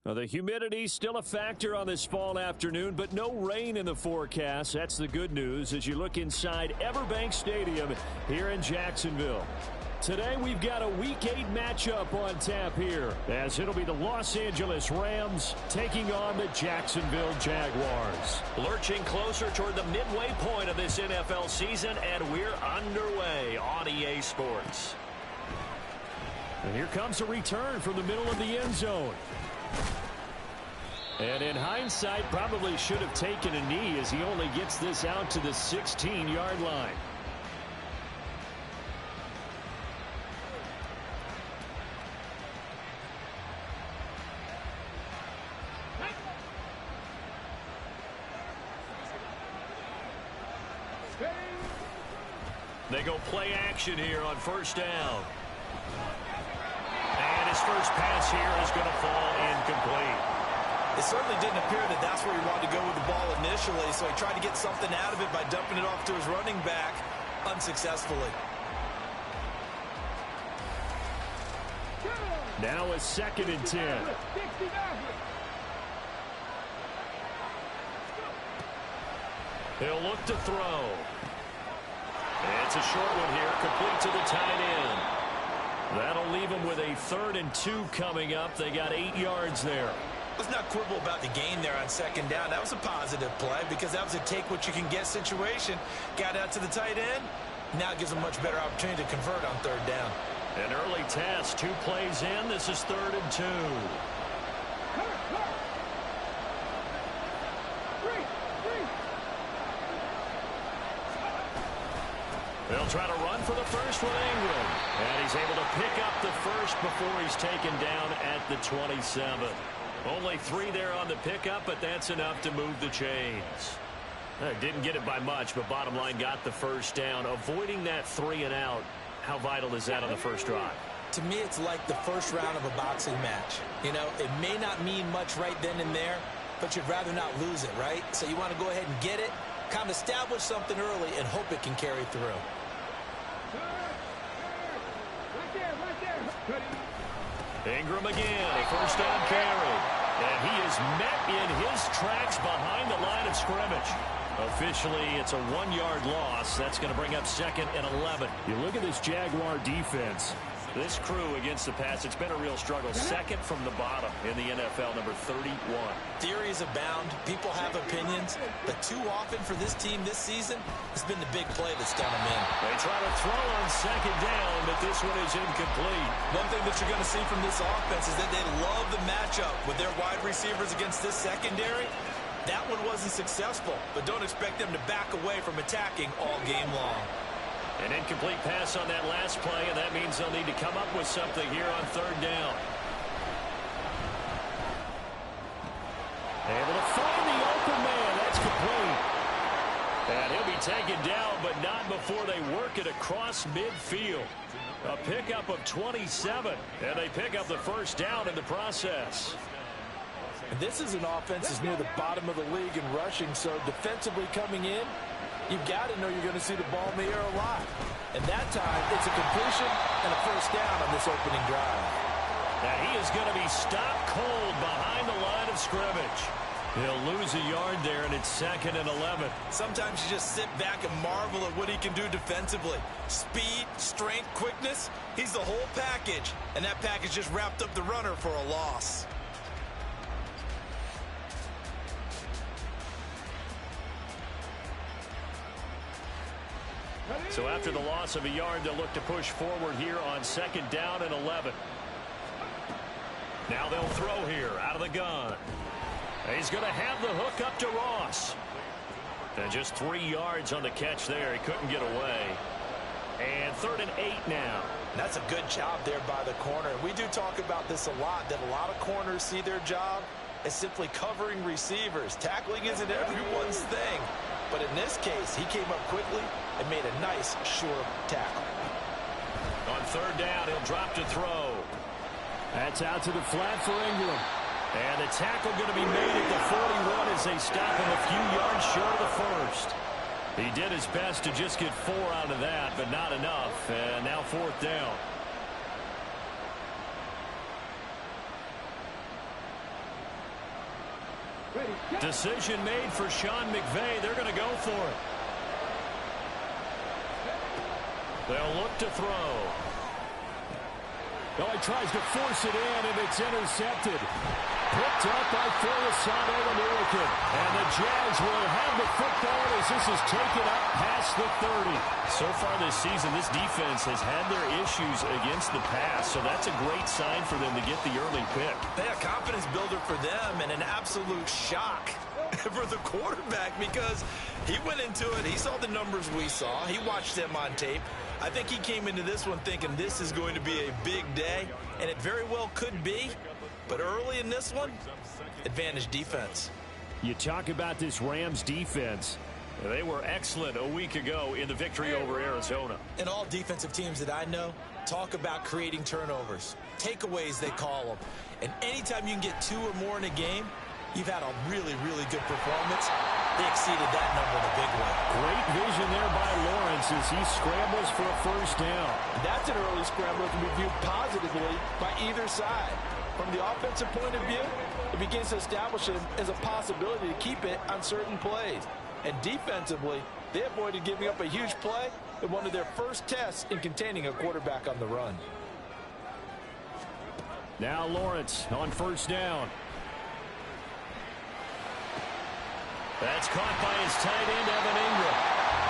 Well, the humidity's still a factor on this fall afternoon, but no rain in the forecast. That's the good news as you look inside Everbank Stadium here in Jacksonville. Today we've got a Week 8 matchup on tap here, as it'll be the Los Angeles Rams taking on the Jacksonville Jaguars. Lurching closer toward the midway point of this NFL season, and we're underway on EA Sports. And here comes a return from the middle of the end zone. And in hindsight, probably should have taken a knee as he only gets this out to the 16-yard line. They go play action here on first down. And his first pass here is going to fall incomplete. It certainly didn't appear that that's where he wanted to go with the ball initially, so he tried to get something out of it by dumping it off to his running back unsuccessfully. Now a 2nd and 10. He'll look to throw. It's a short one here, complete to the tight end. That'll leave him with a 3rd and 2 coming up. They got 8 yards there. Let's not quibble about the gain there on 2nd down. That was a positive play because that was a take-what-you-can-get situation. Got out to the tight end. Now it gives him a much better opportunity to convert on 3rd down. An early test, 2 plays in. This is 3rd and 2. They'll try to run for the first with Ingram. And he's able to pick up the first before he's taken down at the 27. Only 3 there on the pickup, but that's enough to move the chains. Didn't get it by much, but bottom line got the first down. Avoiding that 3 and out, how vital is that on the first drive? To me, it's like the first round of a boxing match. You know, it may not mean much right then and there, but you'd rather not lose it, right? So you want to go ahead and get it, kind of establish something early, and hope it can carry through. Ingram again, a first down carry. And he is met in his tracks behind the line of scrimmage. Officially, it's a 1-yard loss. That's going to bring up 2nd and 11. You look at this Jaguar defense. This crew against the pass, it's been a real struggle. 2nd from the bottom in the NFL, number 31. Theories abound. People have opinions. But too often for this team this season, it's been the big play that's done them in. They try to throw on 2nd down, but this one is incomplete. One thing that you're going to see from this offense is that they love the matchup with their wide receivers against this secondary. That one wasn't successful, but don't expect them to back away from attacking all game long. An incomplete pass on that last play, and that means they'll need to come up with something here on 3rd down. Able to find the open man. That's complete. And he'll be taken down, but not before they work it across midfield. A pickup of 27, and they pick up the first down in the process. And this is an offense that's near the bottom of the league in rushing, so defensively coming in, you've got to know you're going to see the ball in the air a lot. And that time, it's a completion and a first down on this opening drive. Now he is going to be stopped cold behind the line of scrimmage. He'll lose a yard there, and it's 2nd and 11. Sometimes you just sit back and marvel at what he can do defensively. Speed, strength, quickness, he's the whole package. And that package just wrapped up the runner for a loss. So after the loss of a yard, they'll look to push forward here on 2nd down and 11. Now they'll throw here out of the gun. He's going to have the hook up to Ross. And just 3 yards on the catch there. He couldn't get away. And 3rd and 8 now. That's a good job there by the corner. We do talk about this a lot, that a lot of corners see their job as simply covering receivers. Tackling isn't everyone's thing. But in this case, he came up quickly and made a nice, sure tackle. On 3rd down, he'll drop to throw. That's out to the flat for Ingram. And the tackle going to be made at the 41 as they stop him a few yards short of the first. He did his best to just get 4 out of that, but not enough. And now 4th down. Decision made for Sean McVay. They're going to go for it. They'll look to throw. Oh, he tries to force it in, and it's intercepted. Picked up by Philosano American. And the Jags will have the football as this is taken up past the 30. So far this season, this defense has had their issues against the pass, so that's a great sign for them to get the early pick. A confidence builder for them and an absolute shock for the quarterback because he went into it. He saw the numbers we saw. He watched them on tape. I think he came into this one thinking this is going to be a big day, and it very well could be. But early in this one, advantage defense. You talk about this Rams defense. They were excellent a week ago in the victory over Arizona. And all defensive teams that I know talk about creating turnovers. Takeaways, they call them. And anytime you can get 2 or more in a game, you've had a really, really good performance. They exceeded that number in a big way. Great vision there by Lawrence as he scrambles for a first down. That's an early scramble that can be viewed positively by either side. From the offensive point of view, it begins to establish it as a possibility to keep it on certain plays. And defensively, they avoided giving up a huge play in one of their first tests in containing a quarterback on the run. Now Lawrence on first down. That's caught by his tight end, Evan Ingram.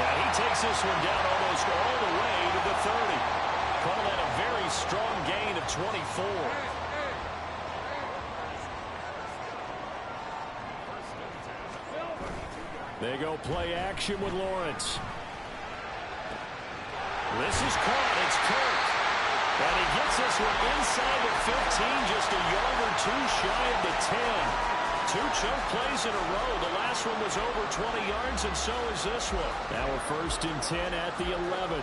Now he takes this one down almost all the way to the 30. Call that a very strong gain of 24. They go play action with Lawrence. This is caught. It's Kirk. And he gets this one inside the 15, just a yard or 2 shy of the 10. 2 choke plays in a row. The last one was over 20 yards, and so is this one. Now we're first and 10 at the 11.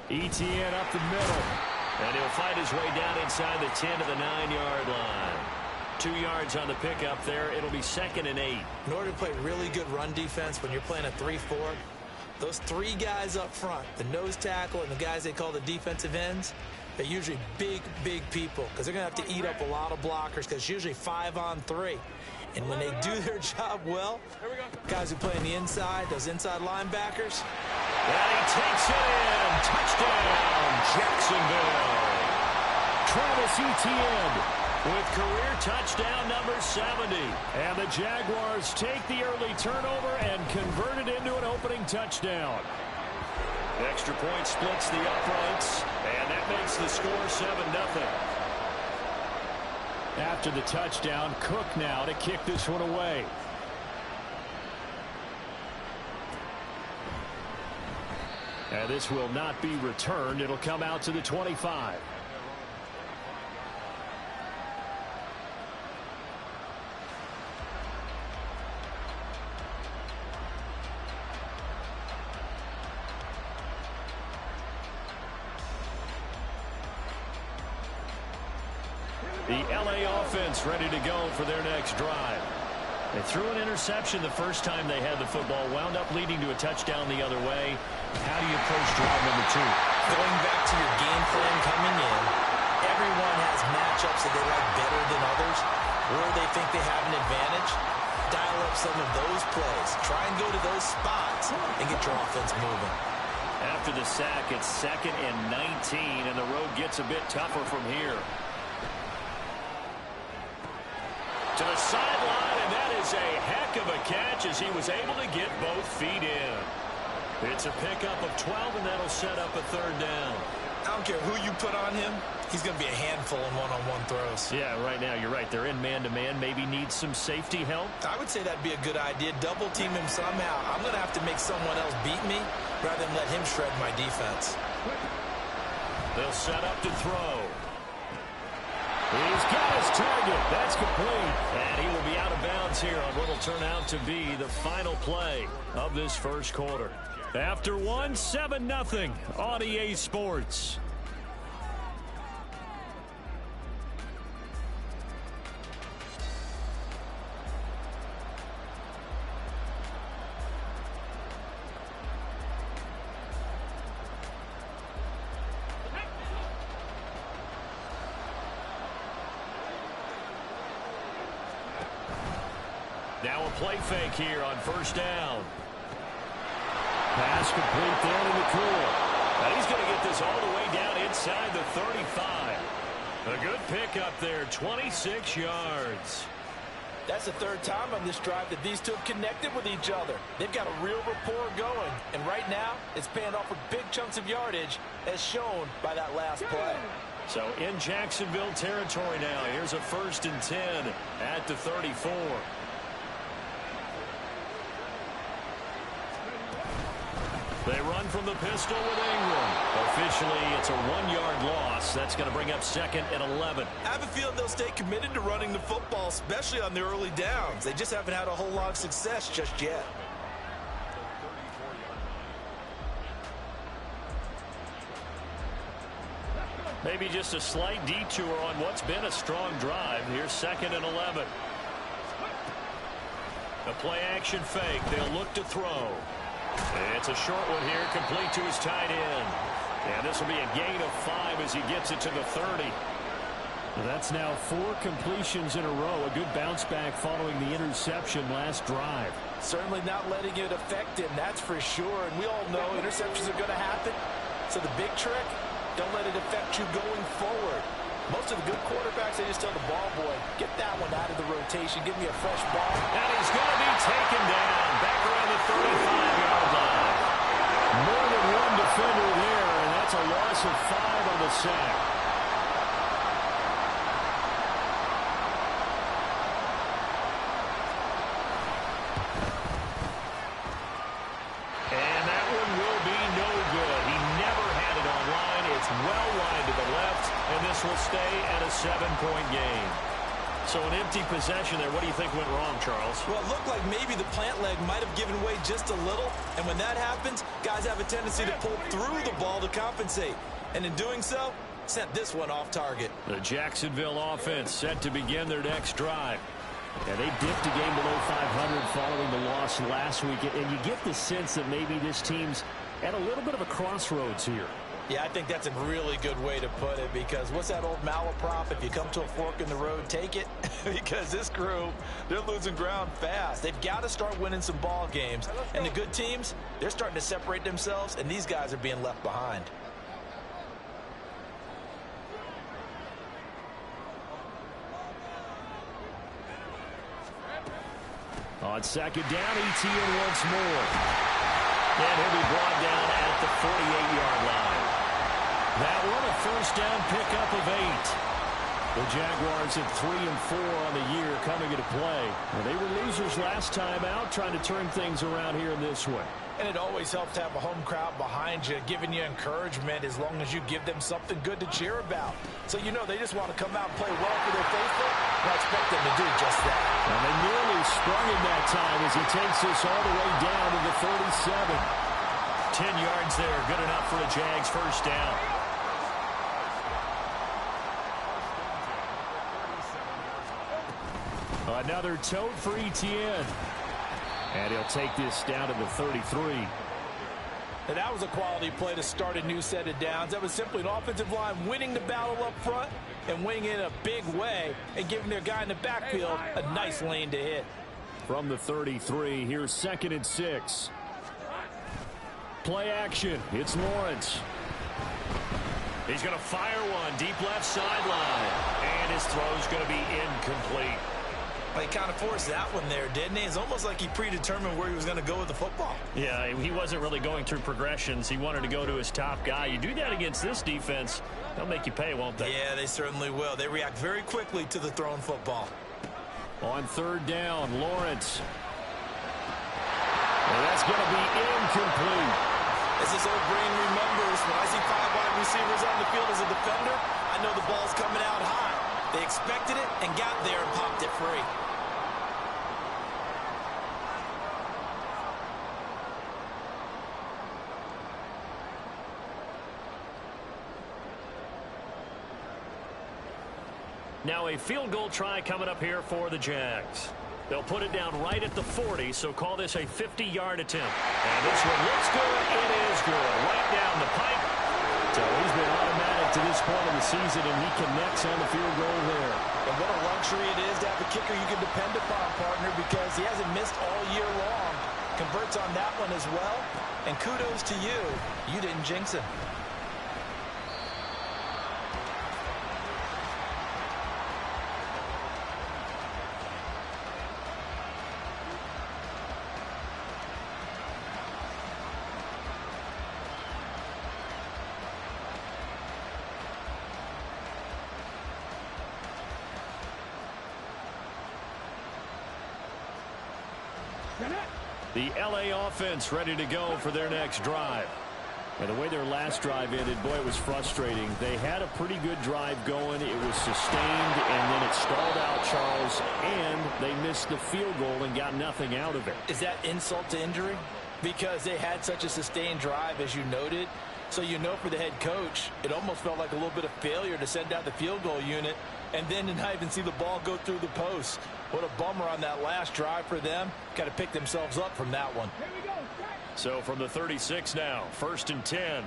ETN up the middle. And he'll fight his way down inside the 10 to the 9-yard line. 2 yards on the pickup there. It'll be 2nd and 8. In order to play really good run defense when you're playing a 3-4, those 3 guys up front, the nose tackle and the guys they call the defensive ends, they're usually big, big people because they're going to have to eat up a lot of blockers because it's usually 5 on 3. And when they do their job well, guys who play on the inside, those inside linebackers. And he takes it in. Touchdown, Jacksonville. Travis Etienne with career touchdown number 70. And the Jaguars take the early turnover and convert it into an opening touchdown. Extra point splits the uprights, and that makes the score 7-0. After the touchdown, Cook now to kick this one away. And this will not be returned. It'll come out to the 25. The LA offense ready to go for their next drive. They threw an interception the first time they had the football, wound up leading to a touchdown the other way. How do you approach drive number 2? Going back to your game plan coming in, everyone has matchups that they like better than others, where they think they have an advantage. Dial up some of those plays. Try and go to those spots and get your offense moving. After the sack, it's 2nd and 19, and the road gets a bit tougher from here. To the sideline, and that is a heck of a catch as he was able to get both feet in. It's a pickup of 12, and that'll set up a 3rd down. I don't care who you put on him. He's going to be a handful in one-on-one throws. Yeah, right now, you're right. They're in man-to-man. Maybe needs some safety help. I would say that'd be a good idea. Double team him somehow. I'm going to have to make someone else beat me rather than let him shred my defense. They'll set up to throw. He's got his target. That's complete. And he will be out of bounds here on what will turn out to be the final play of this first quarter. After 7-0 on EA Sports. Now a play fake here on first down. Pass complete down in the core. And he's going to get this all the way down inside the 35. A good pickup there, 26 yards. That's the third time on this drive that these two have connected with each other. They've got a real rapport going. And right now, it's paying off with big chunks of yardage, as shown by that last play. So in Jacksonville territory now. Here's a 1st and 10 at the 34. They run from the pistol with Ingram. Officially, it's a 1-yard loss. That's going to bring up 2nd and 11. I have a feeling they'll stay committed to running the football, especially on the early downs. They just haven't had a whole lot of success just yet. Maybe just a slight detour on what's been a strong drive. Here's 2nd and 11. A play-action fake. They'll look to throw. It's a short one here, complete to his tight end. And this will be a gain of 5 as he gets it to the 30. That's now 4 completions in a row. A good bounce back following the interception last drive. Certainly not letting it affect him, that's for sure. And we all know interceptions are going to happen. So the big trick, don't let it affect you going forward. Most of the good quarterbacks, they just tell the ball boy, get that one out of the rotation, give me a fresh ball. And he's going to be taken down back around the 35-yard line. More than one defender there, and that's a loss of 5 on the sack. And that one will be no good. He never had it on line. It's well wide to the left, and this will stay at a 7-point game. So an empty possession there. What do you think went wrong, Charles? Well, it looked like maybe the plant leg might have given way just a little. And when that happens, guys have a tendency to pull through the ball to compensate. And in doing so, sent this one off target. The Jacksonville offense set to begin their next drive. Yeah, they dipped a game below 500 following the loss last week. And you get the sense that maybe this team's at a little bit of a crossroads here. Yeah, I think that's a really good way to put it, because what's that old malaprop? If you come to a fork in the road, take it. Because this crew, they're losing ground fast. They've got to start winning some ball games. And the good teams, they're starting to separate themselves, and these guys are being left behind. On 2nd down, ETN once more. And he'll be brought down at the 48-yard line. That one, a 1st down pickup of 8. The Jaguars at 3 and 4 on the year coming into play. Well, they were losers last time out, trying to turn things around here in this one. And it always helps to have a home crowd behind you, giving you encouragement as long as you give them something good to cheer about. So you know they just want to come out and play well for their faithful, and I expect them to do just that. And they nearly sprung him that time as he takes this all the way down to the 37. 10 yards there, good enough for a Jags 1st down. Another tote for ETN. And he'll take this down to the 33. And that was a quality play to start a new set of downs. That was simply an offensive line winning the battle up front and winning it in a big way and giving their guy in the backfield a nice lane to hit. From the 33, here's 2nd and 6. Play action. It's Lawrence. He's going to fire one deep left sideline. And his throw's going to be incomplete. Well, he kind of forced that one there, didn't he? It's almost like he predetermined where he was going to go with the football. Yeah, he wasn't really going through progressions. He wanted to go to his top guy. You do that against this defense, they'll make you pay, won't they? Yeah, they certainly will. They react very quickly to the thrown football. On 3rd down, Lawrence. And that's going to be incomplete. As this old brain remembers, when I see 5 wide receivers on the field as a defender, I know the ball's coming out high. They expected it and got there and popped it free. Now a field goal try coming up here for the Jags. They'll put it down right at the 40, so call this a 50-yard attempt. And this one looks good. It is good. Right down the pipe. So he's been automatic to this point of the season, and he connects on the field goal there. And what a luxury it is to have a kicker you can depend upon, partner, because he hasn't missed all year long. Converts on that one as well. And kudos to you. You didn't jinx him. The LA offense ready to go for their next drive. And the way their last drive ended, boy, it was frustrating. They had a pretty good drive going. It was sustained, and then it stalled out, Charles, and they missed the field goal and got nothing out of it. Is that insult to injury? Because they had such a sustained drive, as you noted. So you know for the head coach, it almost felt like a little bit of failure to send out the field goal unit and then to not even see the ball go through the post. What a bummer on that last drive for them. Got to pick themselves up from that one. So from the 36 now, 1st and 10.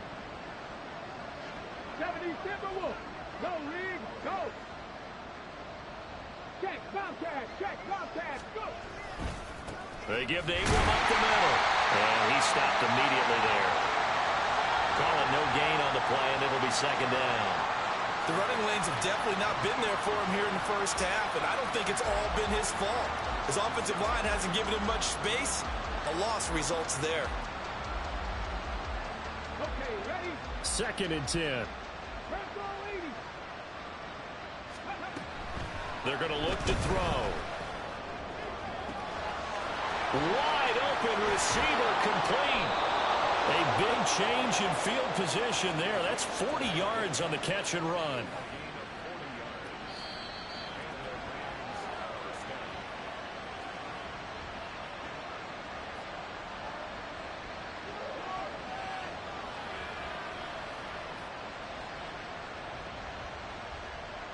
77 Wolf. Go, Reed. Go. Check, Bobcat. Check, Bobcat. Go. They give to Ingram up the middle. And he stopped immediately there. Calling no gain on the play, and it'll be 2nd down. The running lanes have definitely not been there for him here in the first half, and I don't think it's all been his fault. His offensive line hasn't given him much space. A loss results there. Okay, ready? 2nd and 10. They're going to look to throw. Wide open receiver complete. A big change in field position there. That's 40 yards on the catch and run.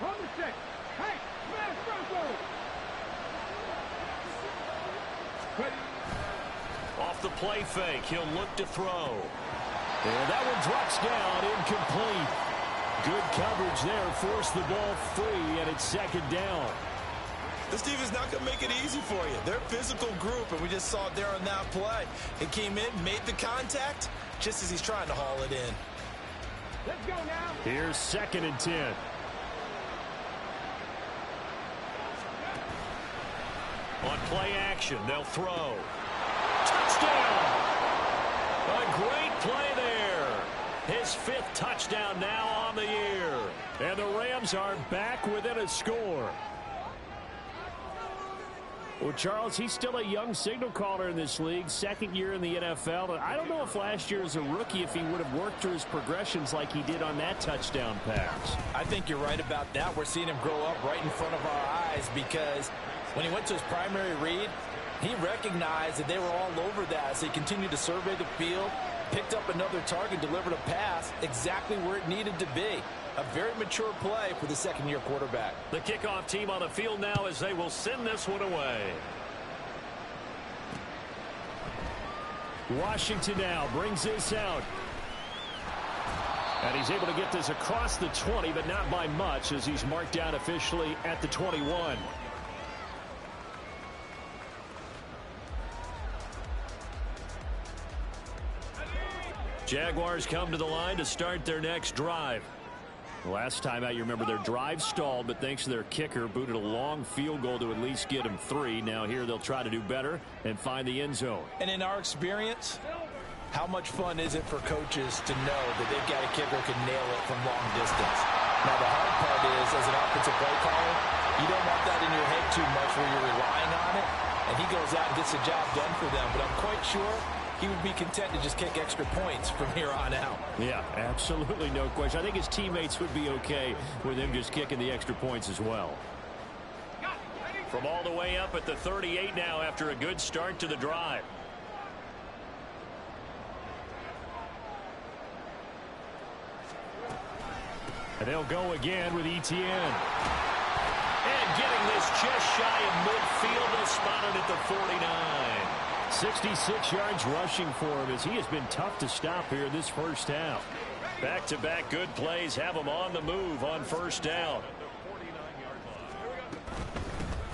On the check. Hey, smash Bronco. Ready? Off the play fake, he'll look to throw. And that one drops down, incomplete. Good coverage there, forced the ball free, and it's 2nd down. This team is not going to make it easy for you. They're a physical group, and we just saw it there on that play. It came in, made the contact, just as he's trying to haul it in. Let's go now. Here's 2nd and 10. On play action, they'll throw. Touchdown! A great play there. His 5th touchdown now on the year. And the Rams are back within a score. Well, Charles, he's still a young signal caller in this league, 2nd year in the NFL. And I don't know if last year as a rookie, if he would have worked through his progressions like he did on that touchdown pass. I think you're right about that. We're seeing him grow up right in front of our eyes because when he went to his primary read, he recognized that they were all over that, so he continued to survey the field, picked up another target, delivered a pass exactly where it needed to be. A very mature play for the 2nd-year quarterback. The kickoff team on the field now as they will send this one away. Washington now brings this out. And he's able to get this across the 20, but not by much as he's marked down officially at the 21. Jaguars come to the line to start their next drive. Last time out, you remember their drive stalled, but thanks to their kicker, booted a long field goal to at least get them 3. Now here they'll try to do better and find the end zone. And in our experience, how much fun is it for coaches to know that they've got a kicker who can nail it from long distance? Now the hard part is, as an offensive play caller, you don't want that in your head too much where you're relying on it, and he goes out and gets the job done for them. But I'm quite sure he would be content to just kick extra points from here on out. Yeah, absolutely no question. I think his teammates would be okay with him just kicking the extra points as well. From all the way up at the 38 now after a good start to the drive. And they'll go again with Etienne. And getting this just shy of midfield, they'll spot it at the 49. 66 yards rushing for him as he has been tough to stop here this first half. Back-to-back good plays have them on the move on first down.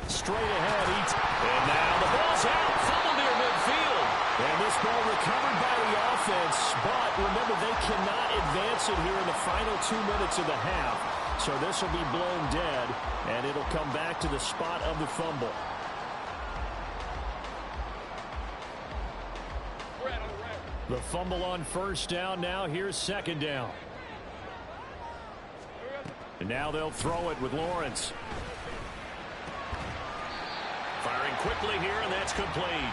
Straight ahead. And now the ball's out. Fumble near midfield. And this ball recovered by the offense. But remember, they cannot advance it here in the final 2 minutes of the half. So this will be blown dead. And it'll come back to the spot of the fumble. The fumble on first down. Now here's second down. And now they'll throw it with Lawrence. Firing quickly here, and that's complete.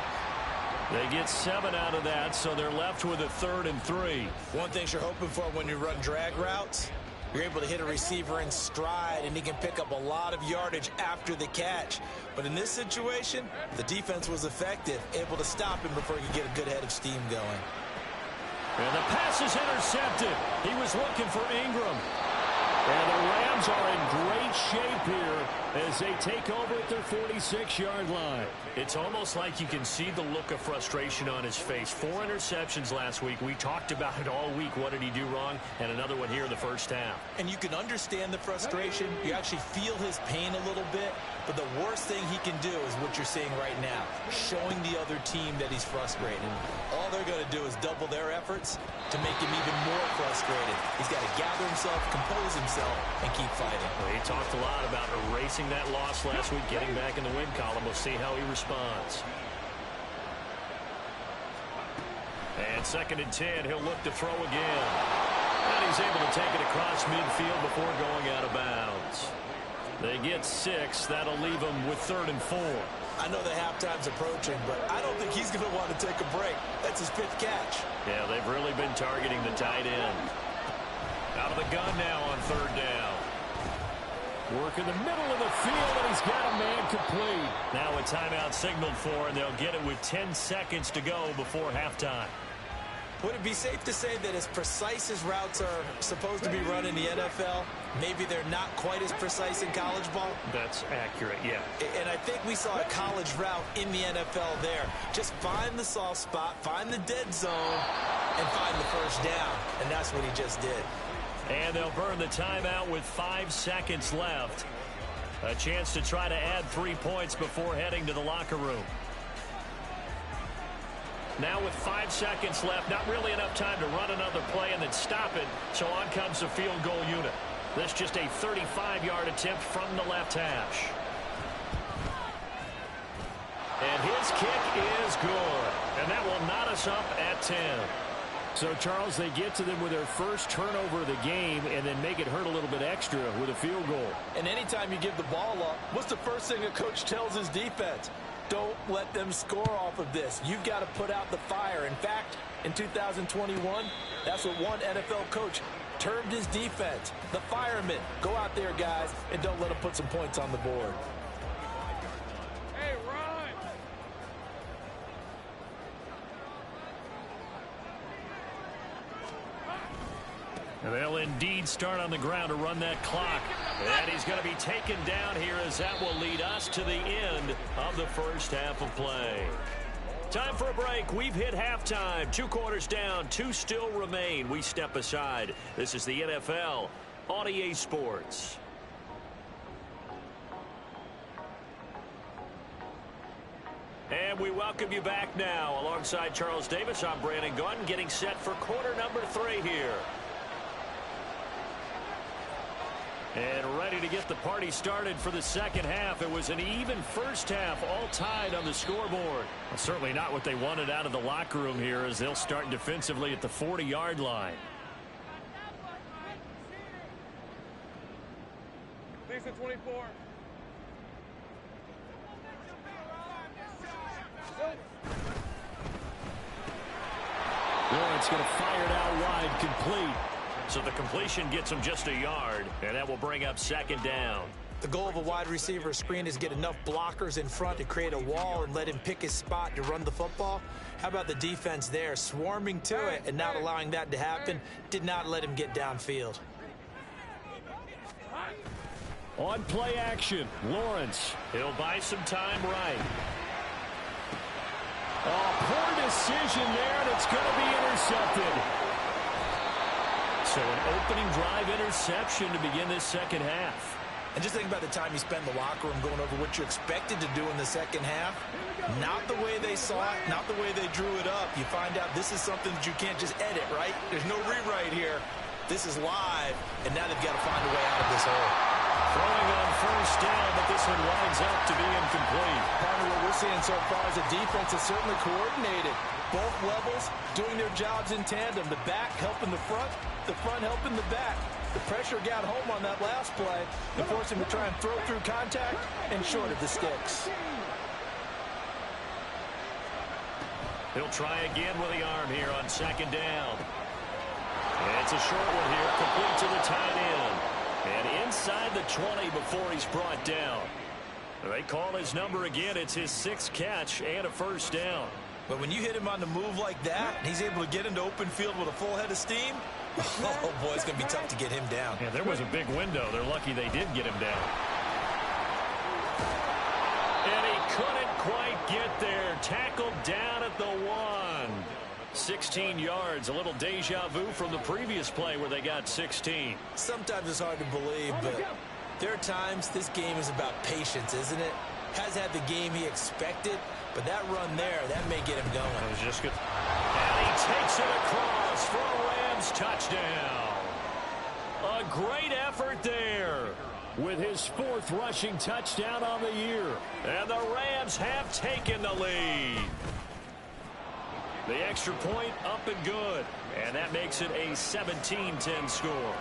They get 7 out of that, so they're left with a 3rd and 3. One thing you're hoping for when you run drag routes, you're able to hit a receiver in stride, and he can pick up a lot of yardage after the catch. But in this situation, the defense was effective, able to stop him before he could get a good head of steam going. And the pass is intercepted. He was looking for Ingram. And the Rams are in great shape here as they take over at their 46-yard line. It's almost like you can see the look of frustration on his face. 4 interceptions last week. We talked about it all week. What did he do wrong? And another one here in the first half. And you can understand the frustration. You actually feel his pain a little bit. But the worst thing he can do is what you're seeing right now, showing the other team that he's frustrated. All they're going to do is double their efforts to make him even more frustrated. He's got to gather himself, compose himself, and keep fighting. Well, he talked a lot about erasing that loss last week, getting back in the win column. We'll see how he responds. And 2nd and 10, he'll look to throw again. And he's able to take it across midfield before going out of bounds. They get 6. That'll leave them with 3rd and 4. I know the halftime's approaching, but I don't think he's going to want to take a break. That's his 5th catch. Yeah, they've really been targeting the tight end. Out of the gun now on 3rd down. Work in the middle of the field, and he's got a man complete. Now a timeout signaled for, and they'll get it with 10 seconds to go before halftime. Would it be safe to say that as precise as routes are supposed to be run in the NFL, maybe they're not quite as precise in college ball? That's accurate, yeah. And I think we saw a college route in the NFL there. Just find the soft spot, find the dead zone, and find the first down. And that's what he just did. And they'll burn the timeout with 5 seconds left. A chance to try to add 3 points before heading to the locker room. Now with 5 seconds left, not really enough time to run another play and then stop it, so on comes the field goal unit. This just a 35-yard attempt from the left hash. And his kick is good, and that will knot us up at 10. So, Charles, they get to them with their first turnover of the game and then make it hurt a little bit extra with a field goal. And anytime you give the ball up, what's the first thing a coach tells his defense? Don't let them score off of this. You've got to put out the fire. In fact, in 2021, that's what one NFL coach termed his defense. The firemen. Go out there, guys, and don't let them put some points on the board. Hey, run! And they'll indeed start on the ground to run that clock. And he's going to be taken down here as that will lead us to the end of the first half of play. Time for a break. We've hit halftime. 2 quarters down. 2 still remain. We step aside. This is the NFL on EA Sports. And we welcome you back now. Alongside Charles Davis, I'm Brandon Gunn, getting set for quarter number 3 here. And ready to get the party started for the second half. It was an even first half, all tied on the scoreboard. Well, certainly not what they wanted out of the locker room here as they'll start defensively at the 40-yard line. Lisa 24. Lawrence going to fire it out wide, complete. So the completion gets him just a yard, and that will bring up second down. The goal of a wide receiver screen is get enough blockers in front to create a wall and let him pick his spot to run the football. How about the defense there, swarming to it and not allowing that to happen? Did not let him get downfield. On play action, Lawrence. He'll buy some time right. Oh, poor decision there, and it's going to be intercepted. So an opening drive interception to begin this second half. And just think about the time you spent in the locker room going over what you expected to do in the second half. Not the way they saw it, not the way they drew it up. You find out this is something that you can't just edit, right? There's no rewrite here. This is live, and now they've got to find a way out of this hole. Throwing on first down, but this one winds up to be incomplete. Part of what we're seeing so far is the defense is certainly coordinated. Both levels doing their jobs in tandem. The back helping the front helping the back. The pressure got home on that last play and forced him to try and throw through contact and short of the sticks. He'll try again with the arm here on second down. And it's a short one here, complete to the tight end. And inside the 20 before he's brought down. They call his number again. It's his 6th catch and a first down. But when you hit him on the move like that, and he's able to get into open field with a full head of steam, oh, boy, it's going to be tough to get him down. Yeah, there was a big window. They're lucky they did get him down. And he couldn't quite get there. Tackled down at the 1. 16 yards. A little deja vu from the previous play where they got 16. Sometimes it's hard to believe, but there are times this game is about patience, isn't it? Has had the game he expected, but that run there, that may get him going. That was just good. And he takes it across for a Rams touchdown. A great effort there. With his 4th rushing touchdown on the year. And the Rams have taken the lead. The extra point up and good. And that makes it a 17-10 score.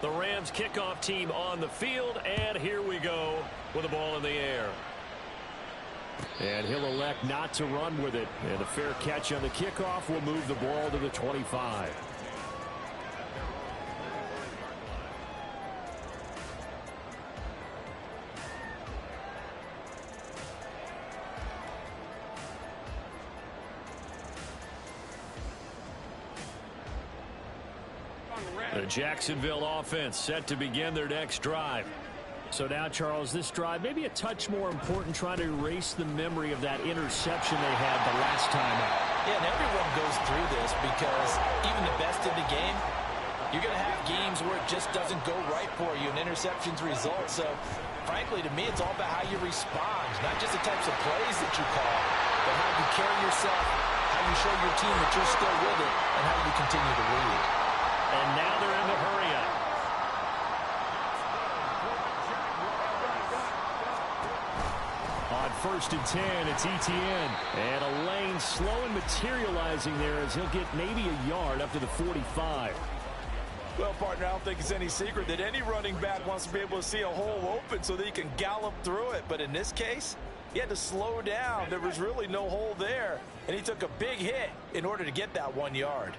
The Rams kickoff team on the field, and here we go with the ball in the air. And he'll elect not to run with it. And a fair catch on the kickoff will move the ball to the 25. The Jacksonville offense set to begin their next drive. So now, Charles, this drive maybe a touch more important, trying to erase the memory of that interception they had the last time out. Yeah, and everyone goes through this because even the best in the game, you're going to have games where it just doesn't go right for you, and interceptions result. So, frankly, to me, it's all about how you respond, not just the types of plays that you call, but how you carry yourself, how you show your team that you're still with it, and how you continue to lead. And now they're in the hurry-up. On 1st and 10, it's Etienne. And a lane slow and materializing there as he'll get maybe a yard up to the 45. Well, partner, I don't think it's any secret that any running back wants to be able to see a hole open so that he can gallop through it. But in this case, he had to slow down. There was really no hole there. And he took a big hit in order to get that 1 yard.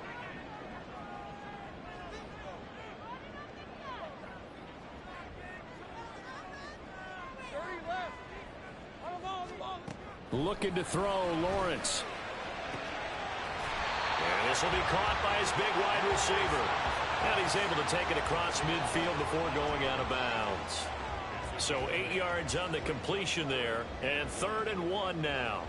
Looking to throw, Lawrence. And this will be caught by his big wide receiver. And he's able to take it across midfield before going out of bounds. So 8 yards on the completion there. And 3rd and 1 now.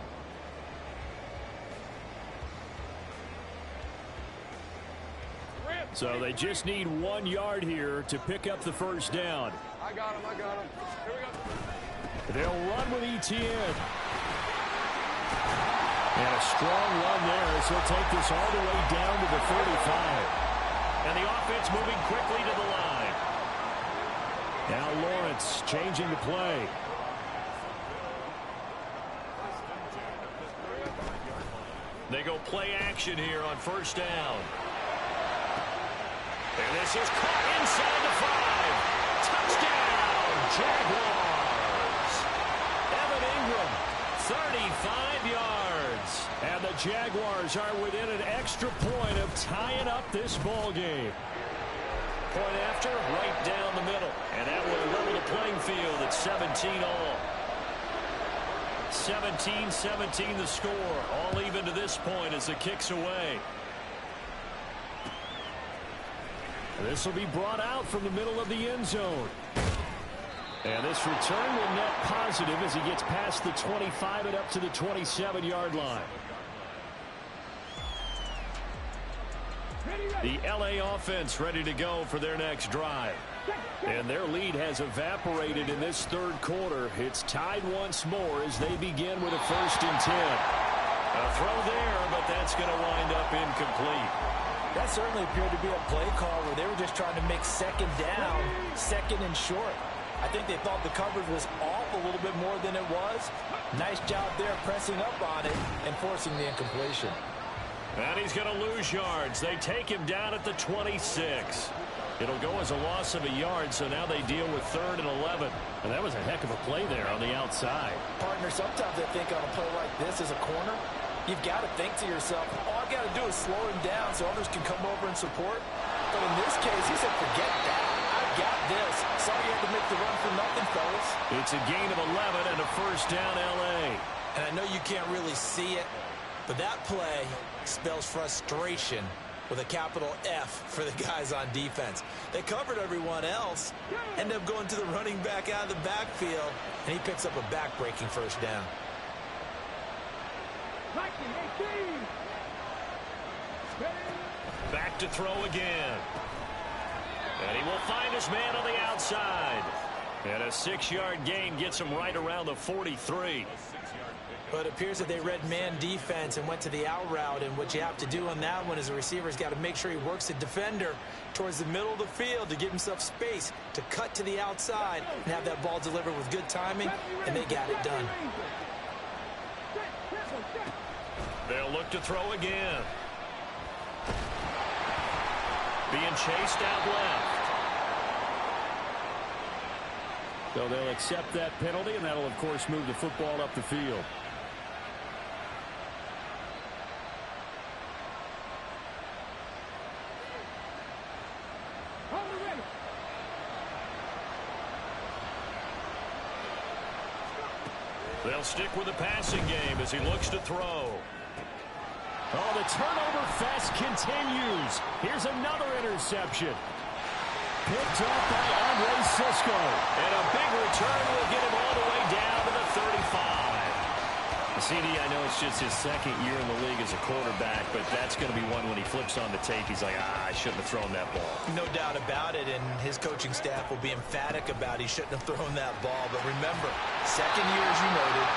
So they just need 1 yard here to pick up the first down. I got him. Here we go. They'll run with Etienne. And a strong run there as he'll take this all the way down to the 35. And the offense moving quickly to the line. Now Lawrence changing the play. They go play action here on 1st down. And this is caught inside the 5. Touchdown, Jaguars. Evan Ingram, 35 yards. And the Jaguars are within an extra point of tying up this ball game. Point after, right down the middle. And that will level the playing field at 17 all. 17-17 the score. All even to this point as the kick's away. This will be brought out from the middle of the end zone. And this return will net positive as he gets past the 25 and up to the 27-yard line. The LA offense ready to go for their next drive. And their lead has evaporated in this third quarter. It's tied once more as they begin with a 1st and 10. A throw there, but that's going to wind up incomplete. That certainly appeared to be a play call where they were just trying to make second down, 2nd and short. I think they thought the coverage was off a little bit more than it was. Nice job there pressing up on it and forcing the incompletion. And he's going to lose yards. They take him down at the 26. It'll go as a loss of a yard, so now they deal with 3rd and 11. And that was a heck of a play there on the outside. Partner, sometimes I think on a play like this as a corner, you've got to think to yourself, all I got to do is slow him down so others can come over and support. But in this case, he said, forget that. I've got this. Sorry you had to make the run for nothing, fellas. It's a gain of 11 and a 1st down L.A. And I know you can't really see it, but that play spells frustration with a capital F for the guys on defense. They covered everyone else, ended up going to the running back out of the backfield, and he picks up a back-breaking 1st down. Back to throw again. And he will find his man on the outside. And a 6-yard gain gets him right around the 43. But it appears that they read man defense and went to the out route, and what you have to do on that one is the receiver's got to make sure he works the defender towards the middle of the field to give himself space to cut to the outside and have that ball delivered with good timing, and they got it done. They'll look to throw again. Being chased out left. So they'll accept that penalty, and that'll, of course, move the football up the field. They'll stick with the passing game as he looks to throw. Oh, the turnover fest continues. Here's another interception. Picked up by Jagssssss. And a big return will get him all the way down to the 35. CD, I know it's just his 2nd year in the league as a quarterback, but that's going to be one when he flips on the tape. He's like, I shouldn't have thrown that ball. No doubt about it, and his coaching staff will be emphatic about he shouldn't have thrown that ball. But remember, 2nd year, as you noted,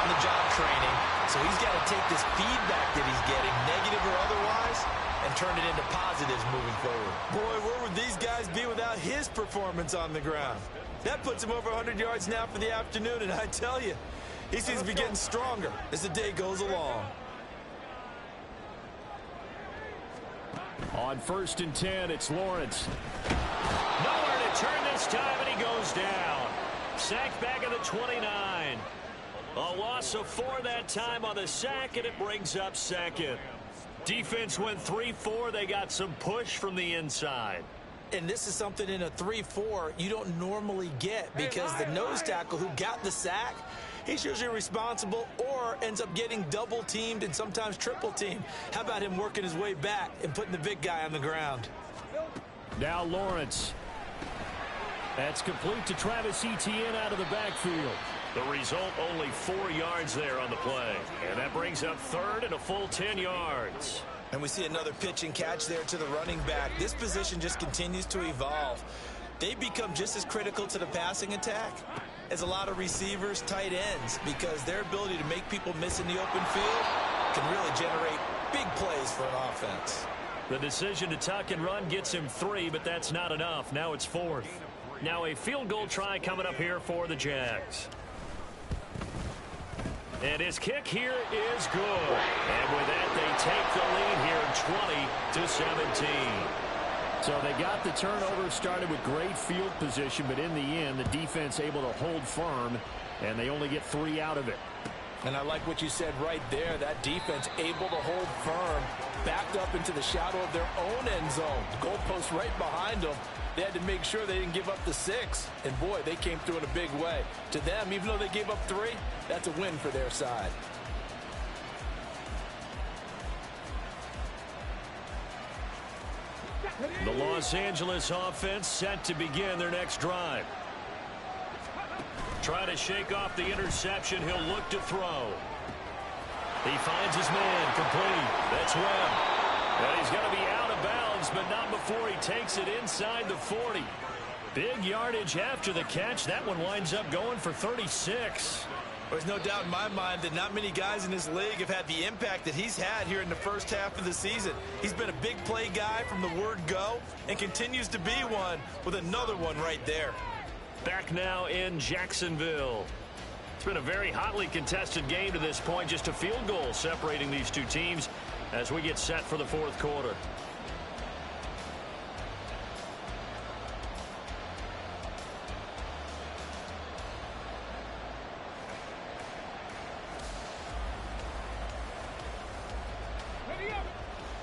on-the-job training, so he's got to take this feedback that he's getting, negative or otherwise, and turn it into positives moving forward. Boy, where would these guys be without his performance on the ground? That puts him over 100 yards now for the afternoon, and I tell you, he seems to be getting stronger as the day goes along. On 1st and 10, it's Lawrence. Nowhere to turn this time, and he goes down. Sacked back at the 29. A loss of 4 that time on the sack, and it brings up 2nd. Defense went 3-4. They got some push from the inside. And this is something in a 3-4 you don't normally get, because the nose tackle who got the sack, he's usually responsible or ends up getting double-teamed and sometimes triple-teamed. How about him working his way back and putting the big guy on the ground? Now Lawrence. That's complete to Travis Etienne out of the backfield. The result, only 4 yards there on the play. And that brings up 3rd and a full 10 yards. And we see another pitch and catch there to the running back. This position just continues to evolve. They become just as critical to the passing attack as a lot of receivers, tight ends, because their ability to make people miss in the open field can really generate big plays for an offense. The decision to tuck and run gets him 3, but that's not enough. Now it's 4th. Now a field goal try coming up here for the Jags. And his kick here is good. And with that, they take the lead here 20-17. So they got the turnover started with great field position, but in the end, the defense able to hold firm, and they only get 3 out of it. And I like what you said right there. That defense able to hold firm, backed up into the shadow of their own end zone. The goalpost right behind them. They had to make sure they didn't give up the 6. And, boy, they came through in a big way. To them, even though they gave up 3, that's a win for their side. The Los Angeles offense set to begin their next drive. Trying to shake off the interception. He'll look to throw. He finds his man, complete. That's Webb. And he's going to be out of bounds, but not before he takes it inside the 40. Big yardage after the catch. That one winds up going for 36. There's no doubt in my mind that not many guys in this league have had the impact that he's had here in the first half of the season. He's been a big play guy from the word go and continues to be one with another one right there. Back now in Jacksonville. It's been a very hotly contested game to this point. Just a field goal separating these two teams as we get set for the fourth quarter.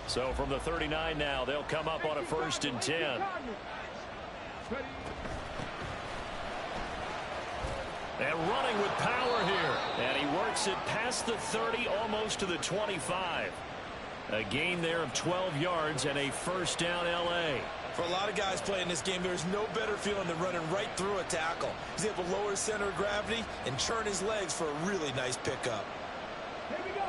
So from the 39 now, they'll come up on a 1st and 10. And running with power here. And he works it past the 30, almost to the 25. A gain there of 12 yards and a 1st down L.A. For a lot of guys playing this game, there's no better feeling than running right through a tackle. He's able to lower his center of gravity and turn his legs for a really nice pickup. Here we go.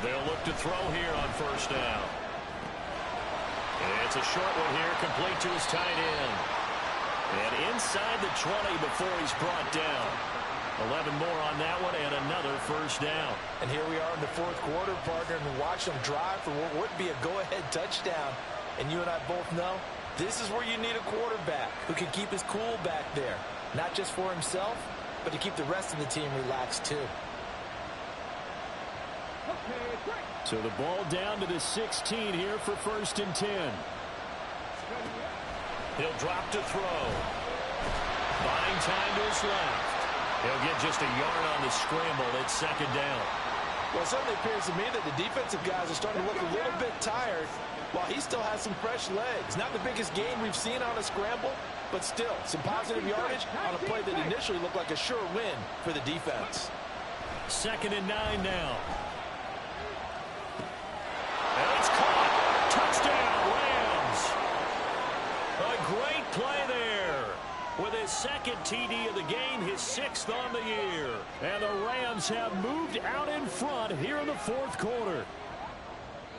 They'll look to throw here on 1st down. It's a short one here, complete to his tight end. And inside the 20 before he's brought down. 11 more on that one and another 1st down. And here we are in the fourth quarter, partner, and watch them drive for what would be a go-ahead touchdown. And you and I both know this is where you need a quarterback who can keep his cool back there. Not just for himself, but to keep the rest of the team relaxed too. So the ball down to the 16 here for 1st and 10. He'll drop to throw. Buying time to his left. He'll get just a yard on the scramble. It's 2nd down. Well, it certainly appears to me that the defensive guys are starting to look a little bit tired while he still has some fresh legs. Not the biggest gain we've seen on a scramble, but still some positive yardage on a play that initially looked like a sure win for the defense. 2nd and 9 now. And it's caught. Touchdown, Rams. A great play there. With his 2nd TD of the game, his 6th on the year. And the Rams have moved out in front here in the fourth quarter.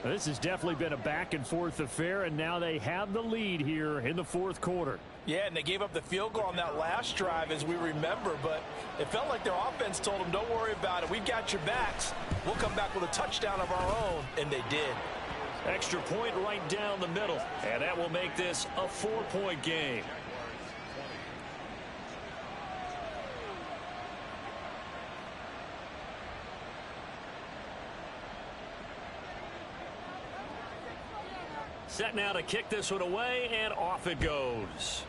This has definitely been a back-and-forth affair, and now they have the lead here in the fourth quarter. Yeah, and they gave up the field goal on that last drive, as we remember, but it felt like their offense told them, don't worry about it. We've got your backs. We'll come back with a touchdown of our own, and they did. Extra point right down the middle, and that will make this a 4-point game. Set now to kick this one away, and off it goes.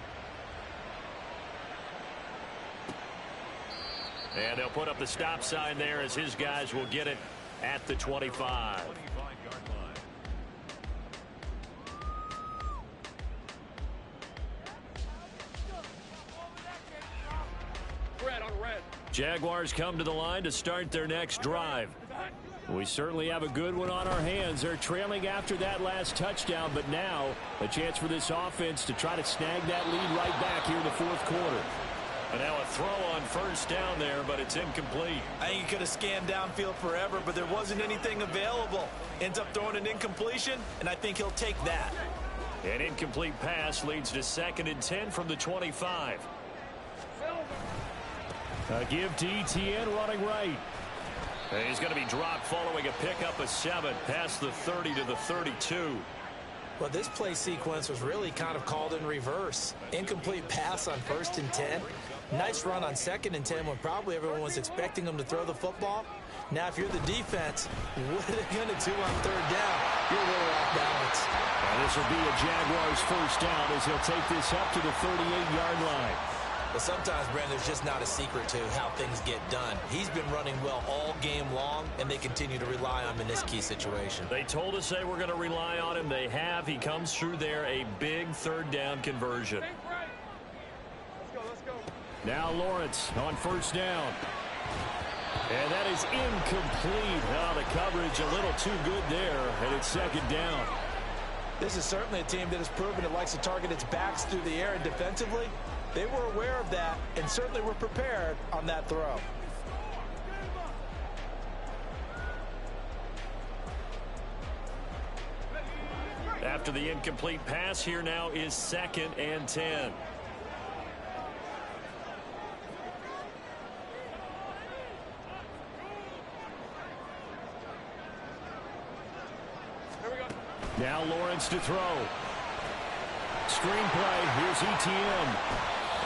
And they'll put up the stop sign there as his guys will get it at the 25. Jaguars come to the line to start their next drive. We certainly have a good one on our hands. They're trailing after that last touchdown, but now a chance for this offense to try to snag that lead right back here in the fourth quarter. And now a throw on 1st down there, but it's incomplete. I think he could have scanned downfield forever, but there wasn't anything available. Ends up throwing an incompletion, and I think he'll take that. An incomplete pass leads to 2nd and 10 from the 25. A give to Etienne running right. And he's going to be dropped following a pickup of 7 past the 30 to the 32. Well, this play sequence was really kind of called in reverse. Incomplete pass on 1st and 10. Nice run on 2nd and 10 when probably everyone was expecting him to throw the football. Now, if you're the defense, what are they going to do on 3rd down? You're a little off balance. And this will be a Jaguars 1st down as he'll take this up to the 38-yard line. But sometimes, Brandon, there's just not a secret to how things get done. He's been running well all game long, and they continue to rely on him in this key situation. They told us they were going to rely on him. They have. He comes through there, a big 3rd down conversion. Let's go. Now Lawrence on 1st down. And that is incomplete. Oh, the coverage a little too good there, and it's 2nd down. This is certainly a team that has proven it likes to target its backs through the air, and defensively, they were aware of that and certainly were prepared on that throw. After the incomplete pass, here now is 2nd and 10. Now Lawrence to throw. Screenplay. Here's ETN.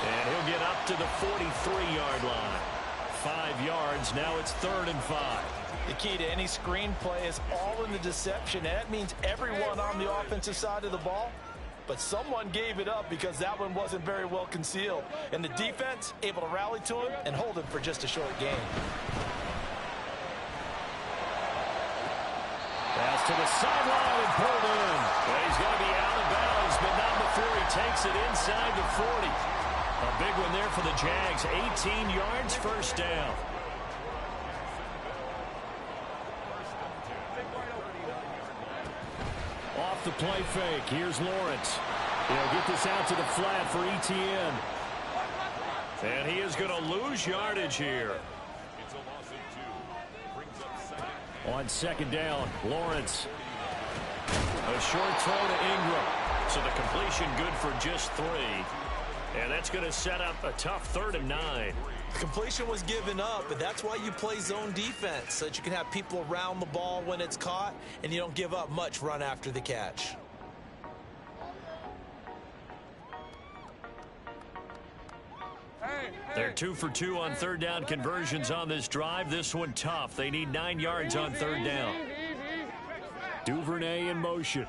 And he'll get up to the 43-yard line. 5 yards. Now it's 3rd and 5. The key to any screenplay is all in the deception. And that means everyone on the offensive side of the ball. But someone gave it up because that one wasn't very well concealed. And the defense able to rally to him and hold him for just a short gain. Pass to the sideline and pulled in. Well, he's going to be out of bounds, but not before he takes it inside the 40. A big one there for the Jags. 18 yards, 1st down. Off the play fake. Here's Lawrence. He'll get this out to the flat for ETN. And he is going to lose yardage here. On 2nd down, Lawrence. A short throw to Ingram. So the completion good for just 3. And that's going to set up a tough 3rd and 9. Completion was given up, but that's why you play zone defense, so that you can have people around the ball when it's caught, and you don't give up much run after the catch. They're 2 for 2 on 3rd down conversions on this drive. This one tough. They need 9 yards on 3rd down. Duvernay in motion.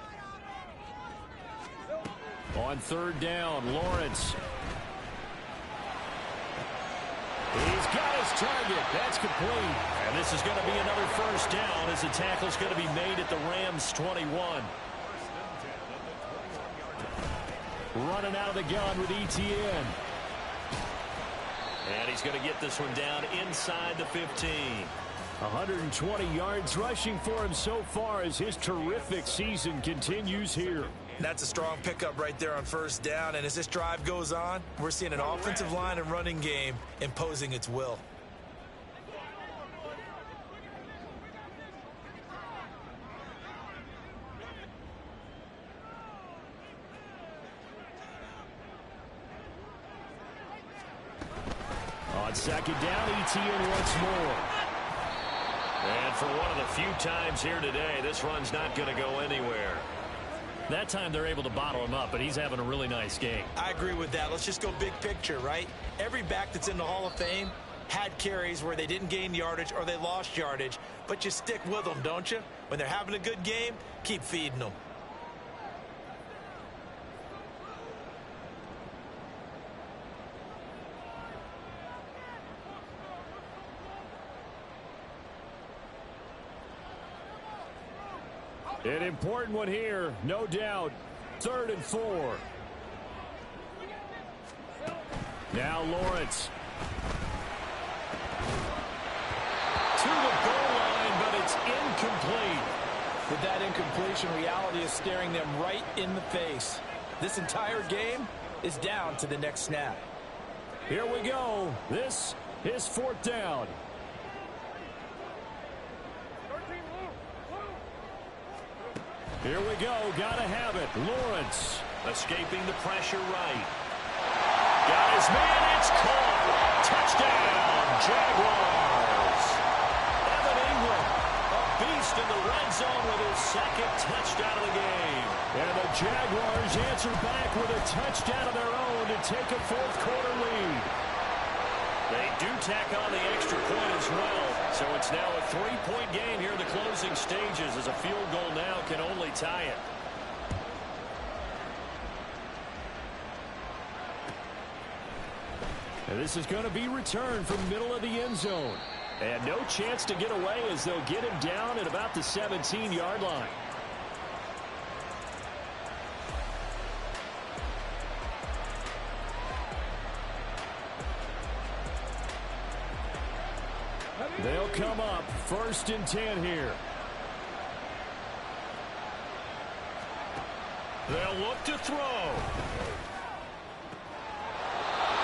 On 3rd down, Lawrence. He's got his target. That's complete. And this is going to be another 1st down as the tackle's going to be made at the Rams' 21. Running out of the gun with ETN. And he's going to get this one down inside the 15. 120 yards rushing for him so far as his terrific season continues here. That's a strong pickup right there on 1st down, and as this drive goes on, we're seeing an offensive line and running game imposing its will. On 2nd down, ETN once more. And for one of the few times here today, this run's not going to go anywhere. That time they're able to bottle him up, but he's having a really nice game. I agree with that. Let's just go big picture, right? Every back that's in the Hall of Fame had carries where they didn't gain yardage or they lost yardage, but you stick with them, don't you? When they're having a good game, keep feeding them. An important one here, no doubt. 3rd and 4. Now Lawrence. To the goal line, but it's incomplete. With that incompletion, reality is staring them right in the face. This entire game is down to the next snap. Here we go. This is 4th down. Here we go. Gotta have it. Lawrence. Escaping the pressure right. Got his man. It's caught. Touchdown, Jaguars. Evan Ingram, a beast in the red zone with his 2nd touchdown of the game. And the Jaguars answer back with a touchdown of their own to take a 4th quarter lead. They do tack on the extra point as well. So it's now a 3-point game here in the closing stages as a field goal now can only tie it. And this is going to be returned from the middle of the end zone. And no chance to get away as they'll get him down at about the 17-yard line. They'll come up 1st and 10 here. They'll look to throw.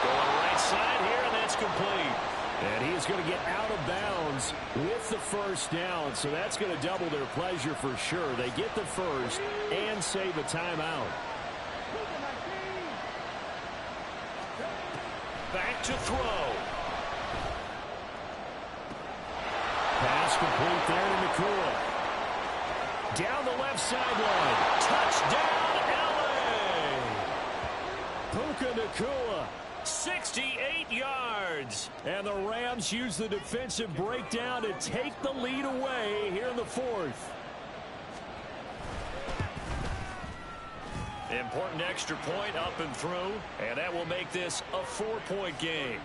Going right side here, and that's complete. And he's going to get out of bounds with the first down, so that's going to double their pleasure for sure. They get the first and save a timeout. Back to throw. Pass complete there to Nakua. Down the left sideline. Touchdown, LA! Puka Nakua. 68 yards. And the Rams use the defensive breakdown to take the lead away here in the fourth. Important extra point up and through, and that will make this a 4-point game.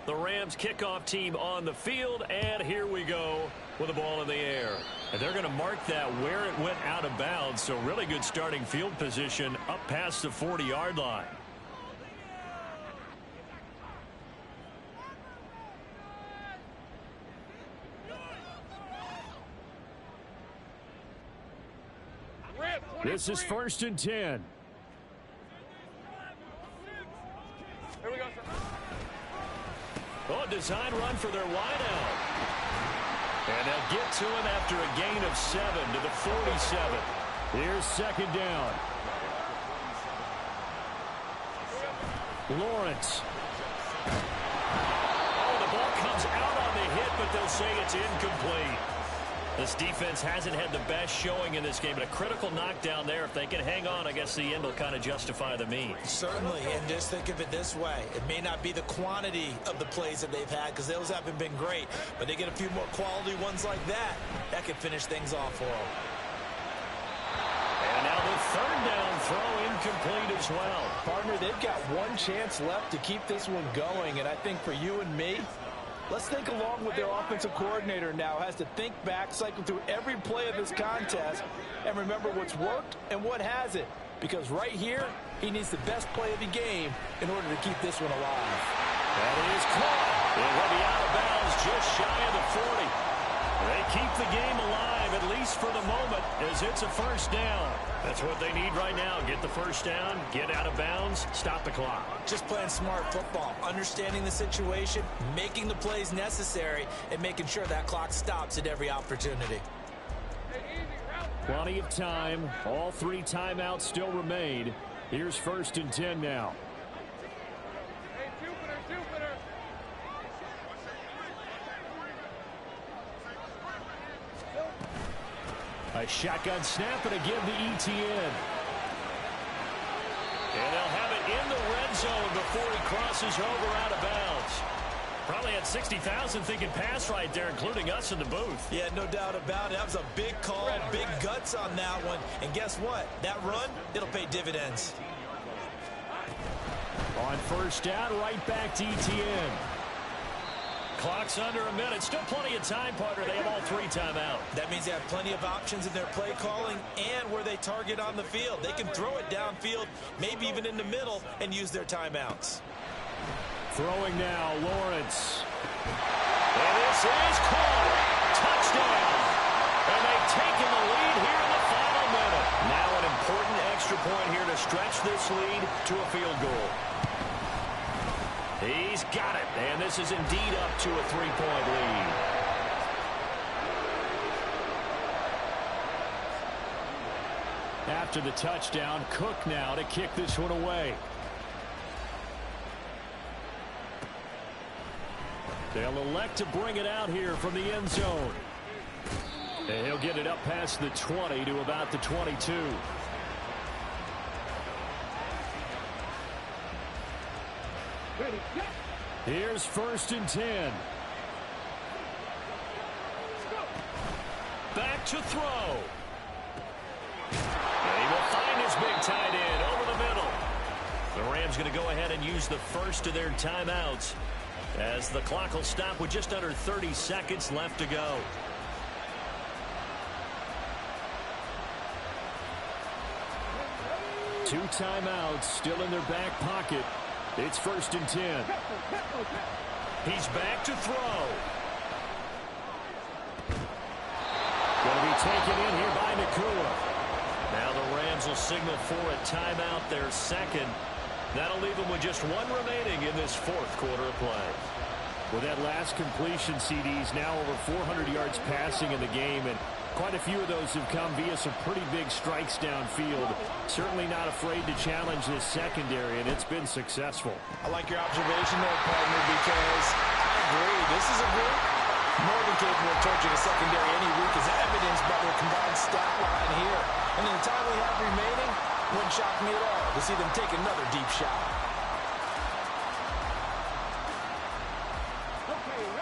The Rams kickoff team on the field, and here we go with the ball in the air. And they're going to mark that where it went out of bounds, so really good starting field position up past the 40-yard line. This is 1st and 10. Here we go, sir. Oh, design run for their wideout. And they'll get to him after a gain of 7 to the 47. Here's 2nd down. Lawrence. Oh, the ball comes out on the hit, but they'll say it's incomplete. This defense hasn't had the best showing in this game, but a critical knockdown there. If they can hang on, I guess the end will kind of justify the means. Certainly, and just think of it this way. It may not be the quantity of the plays that they've had because those haven't been great, but they get a few more quality ones like that. That could finish things off for them. And now the 3rd down throw incomplete as well. Partner, they've got one chance left to keep this one going, and I think for you and me, let's think along with their offensive coordinator now. Has to think back, cycle through every play of this contest, and remember what's worked and what hasn't. Because right here, he needs the best play of the game in order to keep this one alive. That is caught. It will be out of bounds just shy of the 40. They keep the game alive, at least for the moment, as it's a 1st down. That's what they need right now. Get the 1st down, get out of bounds, stop the clock. Just playing smart football, understanding the situation, making the plays necessary, and making sure that clock stops at every opportunity. Plenty of time. All 3 timeouts still remain. Here's 1st and 10 now. Hey, Jupiter. A shotgun snap and again the ETN. And they'll have it in the red zone before he crosses over out of bounds. Probably had 60,000 thinking pass right there, including us in the booth. Yeah, no doubt about it. That was a big call, big guts on that one. And guess what? That run, it'll pay dividends. On 1st down, right back to ETN. Clock's under a minute. Still plenty of time, partner. They have all 3 timeouts. That means they have plenty of options in their play calling and where they target on the field. They can throw it downfield, maybe even in the middle, and use their timeouts. Throwing now, Lawrence. And this is caught. Touchdown. And they've taken the lead here in the final minute. Now an important extra point here to stretch this lead to a field goal. He's got it, and this is indeed up to a 3-point lead. After the touchdown, Cook now to kick this one away. They'll elect to bring it out here from the end zone. And he'll get it up past the 20 to about the 22. Here's 1st and 10. Back to throw. And he will find his big tight end over the middle. The Rams going to go ahead and use the first of their timeouts as the clock will stop with just under 30 seconds left to go. Two timeouts still in their back pocket. It's 1st and 10. He's back to throw. taken in here by Nakua. Now the Rams will signal for a timeout, their second. That'll leave them with just one remaining in this fourth quarter of play. With that last completion, CD's now over 400 yards passing in the game, and quite a few of those have come via some pretty big strikes downfield. Certainly not afraid to challenge this secondary, and it's been successful. I like your observation there, partner, because I agree. This is a group more than capable of torching a secondary any week, as evidenced by their combined stat line here. And in the time we have remaining, wouldn't shock me at all to see them take another deep shot.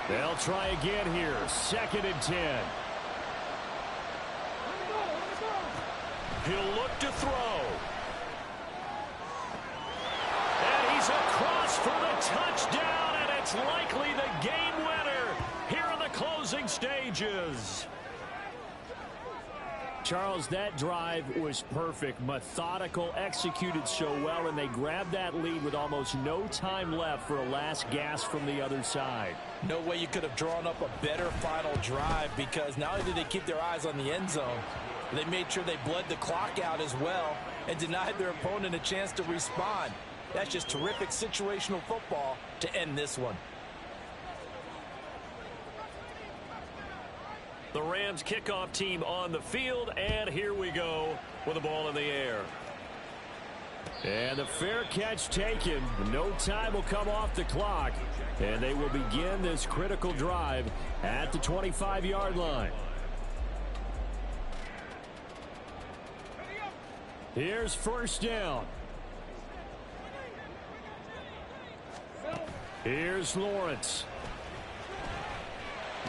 They'll try again here. 2nd and 10. He'll look to throw. And he's across for the touchdown, and it's likely the game winner here in the closing stages. Charles, that drive was perfect. Methodical, executed so well, and they grabbed that lead with almost no time left for a last gasp from the other side. No way you could have drawn up a better final drive, because not only did they keep their eyes on the end zone, they made sure they bled the clock out as well and denied their opponent a chance to respond. That's just terrific situational football to end this one. The Rams kickoff team on the field, and here we go with the ball in the air. And the fair catch taken. No time will come off the clock, and they will begin this critical drive at the 25-yard line. Here's 1st down. Here's Lawrence.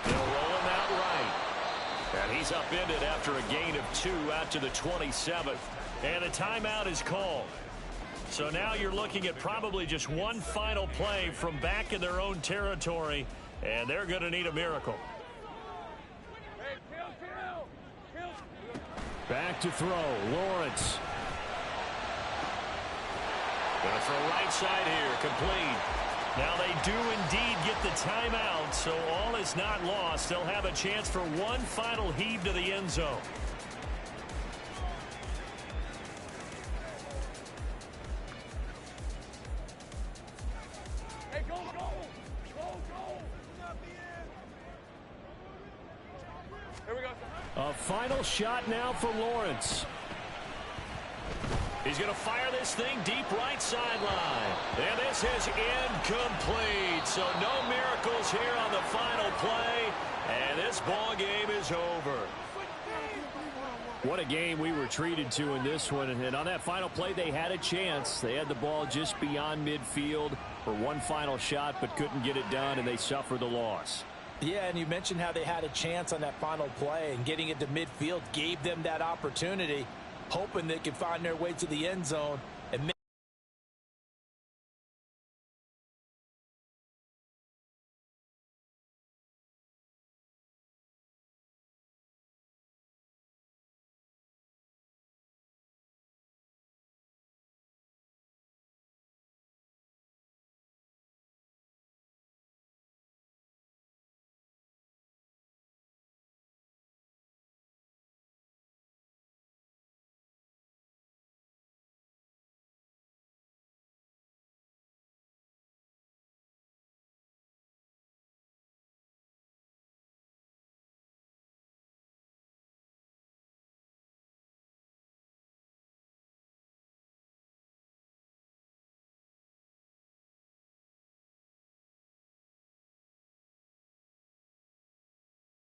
They'll roll him out right. And he's upended after a gain of 2 out to the 27th. And a timeout is called. So now you're looking at probably just one final play from back in their own territory, and they're going to need a miracle. Back to throw. Lawrence. Going to throw right side here. Complete. Now they do indeed get the timeout, so all is not lost. They'll have a chance for one final heave to the end zone. Hey, go, go! Go, go! Here we go. A final shot now for Lawrence. He's going to fire this thing deep right sideline. And this is incomplete. So no miracles here on the final play. And this ball game is over. What a game we were treated to in this one. And on that final play, they had a chance. They had the ball just beyond midfield for one final shot, but couldn't get it done, and they suffered the loss. Yeah, and you mentioned how they had a chance on that final play, and getting it to midfield gave them that opportunity, hoping they could find their way to the end zone